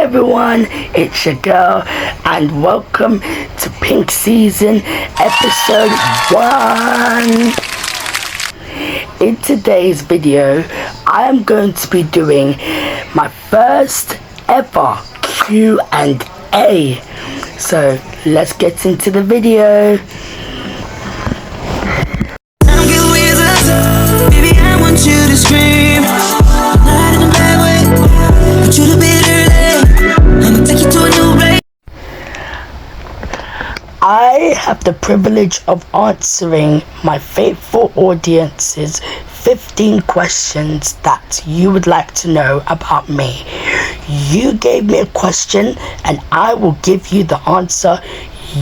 everyone, it's your girl, and welcome to Pink Season episode 1. In today's video, I am going to be doing my first ever Q&A. So let's get into the video. Baby, I want you to scream. Not in a bad way, but you a bit early. I'ma take you to a new place. I have the privilege of answering my faithful audience's 15 questions that you would like to know about me. You gave me a question and I will give you the answer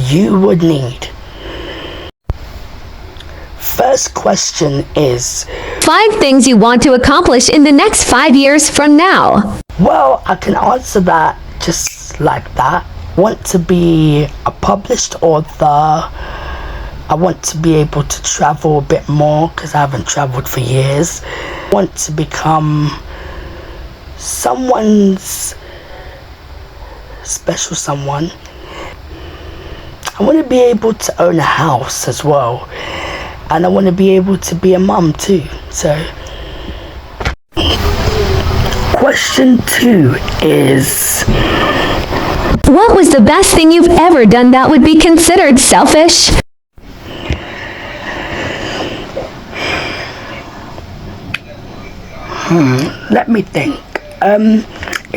you would need. First question is, 5 things you want to accomplish in the next 5 years from now. well, I can answer that just like that. Want to be a published author. I want to be able to travel a bit more because I haven't traveled for years. Want to become someone's special someone. I want to be able to own a house as well. And I want to be able to be a mum too. So, question 2 is, What was the best thing you've ever done that would be considered selfish? let me think. In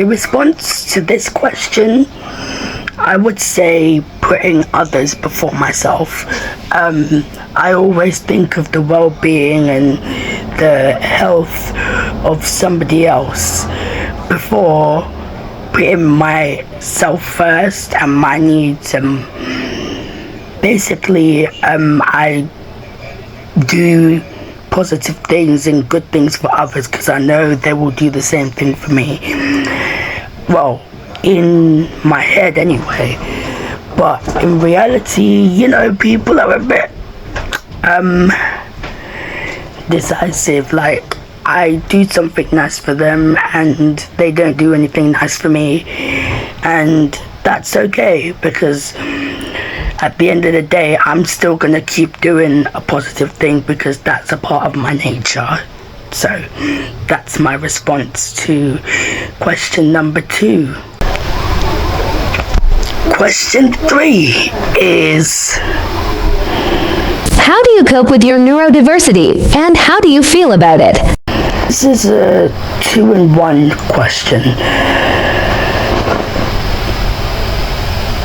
response to this question, I would say putting others before myself. I always think of the well-being and the health of somebody else before putting myself first and my needs. And basically, I do positive things and good things for others because I know they will do the same thing for me. Well, in my head anyway, but in reality, you know, people are a bit decisive. Like, I do something nice for them and they don't do anything nice for me, and that's okay because at the end of the day, I'm still gonna keep doing a positive thing because that's a part of my nature. So that's my response to question number 2. Question 3 is, How do you cope with your neurodiversity and how do you feel about it? this is a 2-in-1 question.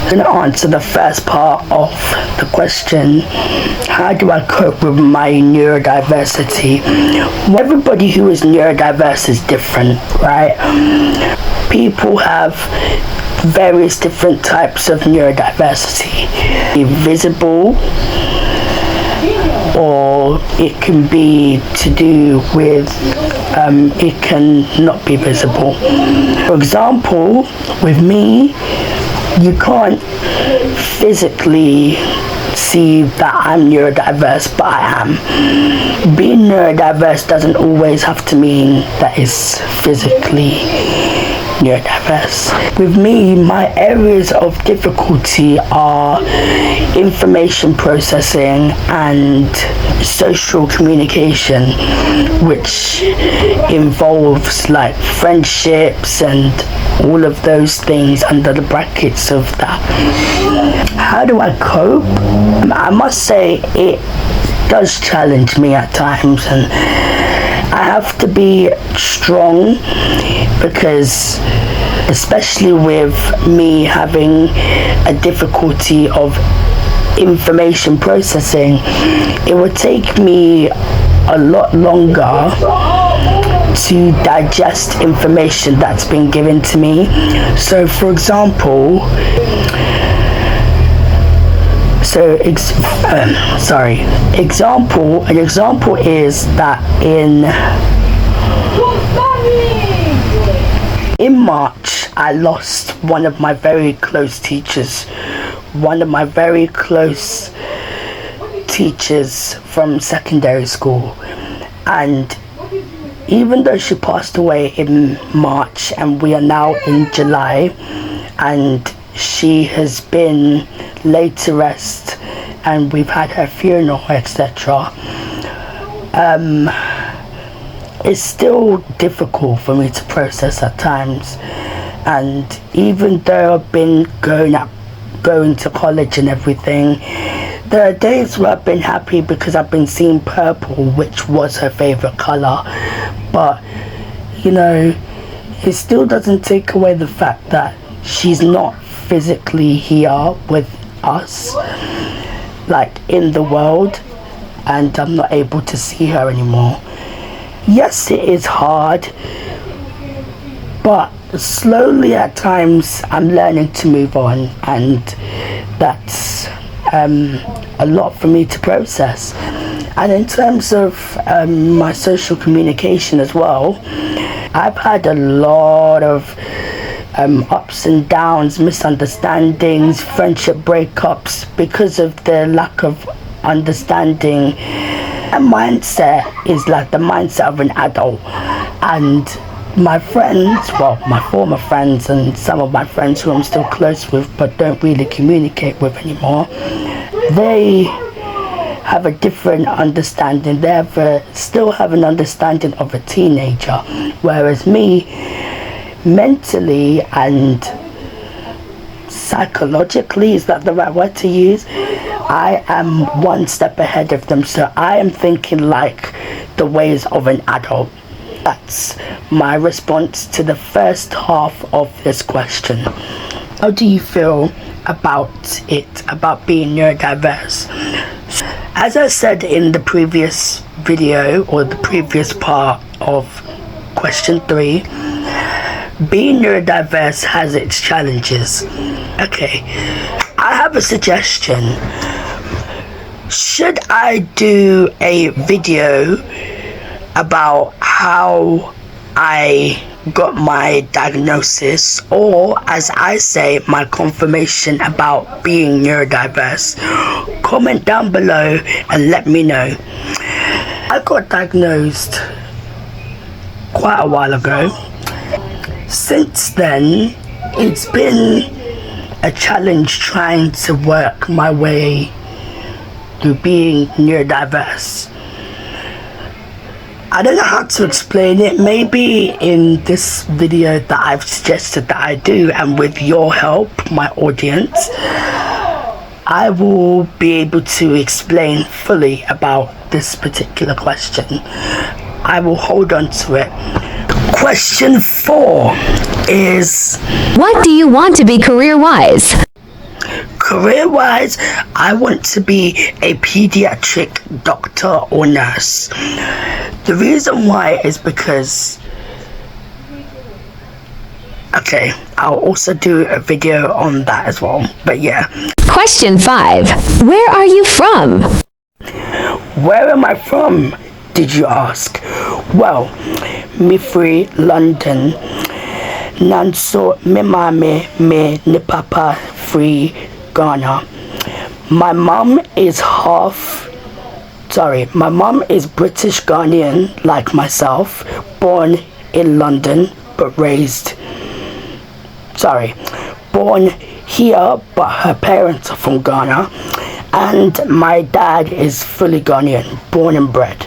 I'm going to answer the first part of the question, how do I cope with my neurodiversity? Well, everybody who is neurodiverse is different, right? People have various different types of neurodiversity. Visible, or it can be to do with, it can not be visible. For example, with me, you can't physically see that I'm neurodiverse, but I am. Being neurodiverse doesn't always have to mean that it's physically neurodiverse. With me, my areas of difficulty are information processing and social communication, which involves like friendships and all of those things under the brackets of that. How do I cope? I must say it does challenge me at times, and I have to be strong because, especially with me having a difficulty of information processing, it would take me a lot longer to digest information that's been given to me. So for example, an example is that in March I lost one of my very close teachers, from secondary school, and even though she passed away in March and we are now in July, and she has been laid to rest and we've had her funeral, etc., it's still difficult for me to process at times. And even though I've been going to college and everything, there are days where I've been happy because I've been seeing purple, which was her favorite color. But you know, it still doesn't take away the fact that she's not physically here with us, like in the world, and I'm not able to see her anymore. Yes, it is hard, but slowly at times I'm learning to move on, and that's a lot for me to process. And in terms of my social communication as well, I've had a lot of ups and downs, misunderstandings, friendship breakups because of the lack of understanding. A mindset is like the mindset of an adult, and my friends, well, my former friends and some of my friends who I'm still close with but don't really communicate with anymore, they have a different understanding. They still have an understanding of a teenager, whereas me, mentally and psychologically, is that the right word to use, I am one step ahead of them. So I am thinking like the ways of an adult. That's my response to the first half of this question. How do you feel about being neurodiverse? As I said in the previous video, or the previous part of question 3, being neurodiverse has its challenges. Okay, I have a suggestion. Should I do a video about how I got my diagnosis, or as I say, my confirmation about being neurodiverse? Comment down below and let me know. I got diagnosed quite a while ago. Since then, it's been a challenge trying to work my way through being neurodiverse. I don't know how to explain it. Maybe in this video that I've suggested that I do, and with your help, my audience, I will be able to explain fully about this particular question. I will hold on to it. Question 4 is, What do you want to be career-wise? career-wise, I want to be a pediatric doctor or nurse. The reason why is because, okay, I'll also do a video on that as well, but yeah. Question 5. Where are you from? Where am I from, did you ask? Well, me free London. Nanso me mame me ni papa free Ghana. My mum is British Ghanaian like myself, born in London but born here, but her parents are from Ghana. And my dad is fully Ghanaian, born and bred.